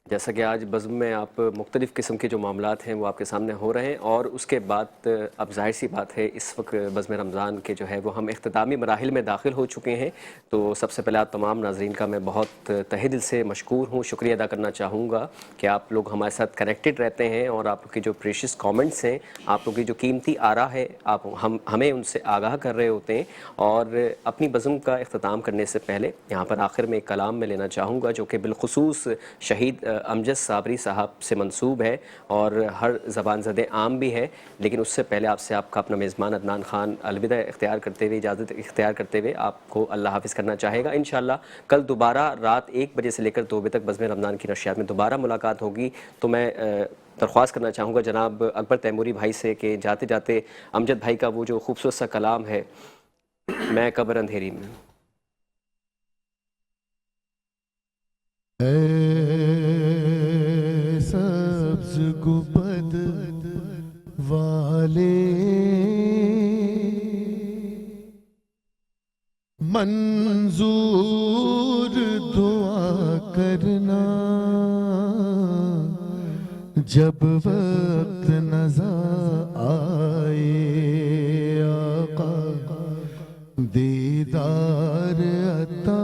जैसा कि आज बज़्म में आप मुख्तलिफ़ किस्म के जो मामलात हैं वो आपके सामने हो रहे हैं, और उसके बाद अब जाहिर सी बात है इस वक्त बज़्म रमज़ान के जो है वो हम इख्तितामी मराहिल में दाखिल हो चुके हैं। तो सबसे पहले आप तमाम नाज़रीन का मैं बहुत तहे दिल से मशकूर हूँ, शुक्रिया अदा करना चाहूँगा कि आप लोग हमारे साथ कनेक्टेड रहते हैं और आप लोग की जो प्रेशियस कमेंट्स हैं, आप लोग की जो कीमती आरा है, आप हमें उनसे आगाह कर रहे होते हैं। और अपनी बज़्म का इख्तिताम करने से पहले यहाँ पर आखिर में एक कलाम में लेना चाहूँगा जो कि बिलखुसूस शहीद अमजद साबरी साहब से मंसूब है और हर ज़बान ज़दे आम भी है। लेकिन उससे पहले आपसे आपका अपना मेज़बान अदनान खान अलविदा इख्तियार करते हुए, इजाज़त इख्तियार करते हुए आपको अल्लाह हाफ़िज़ करना चाहेगा। इंशाअल्लाह कल दोबारा रात 1 बजे से लेकर 2 बजे तक बज़्म रमज़ान की नशियात में दोबारा मुलाकात होगी। तो मैं दरख्वास्त करना चाहूँगा जनाब अकबर तैमूरी भाई से कि जाते जाते अमजद भाई का वो जो खूबसूरत सा कलाम है, मैं कब्र अंधेरी में। सब्ज़ गुंबद वाले मंजूर दुआ करना, जब वक्त नजर आए आका दीदार अता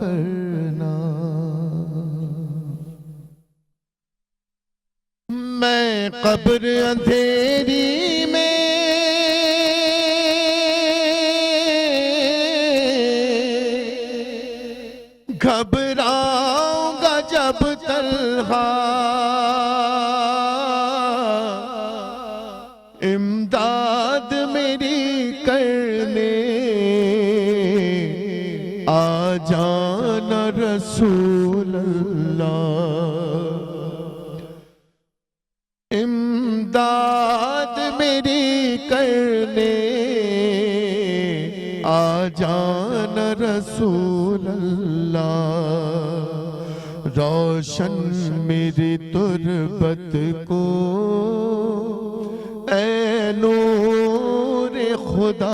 करना। मैं कब्र अंधेरी में घबराऊंगा जब तन्हा, इमदाद मेरी करने आ जाना रसूल अल्लाह। इमदाद मेरी करने आ जाना रसूल अल्लाह। रोशन मेरी तुरबत को ऐ नूर खुदा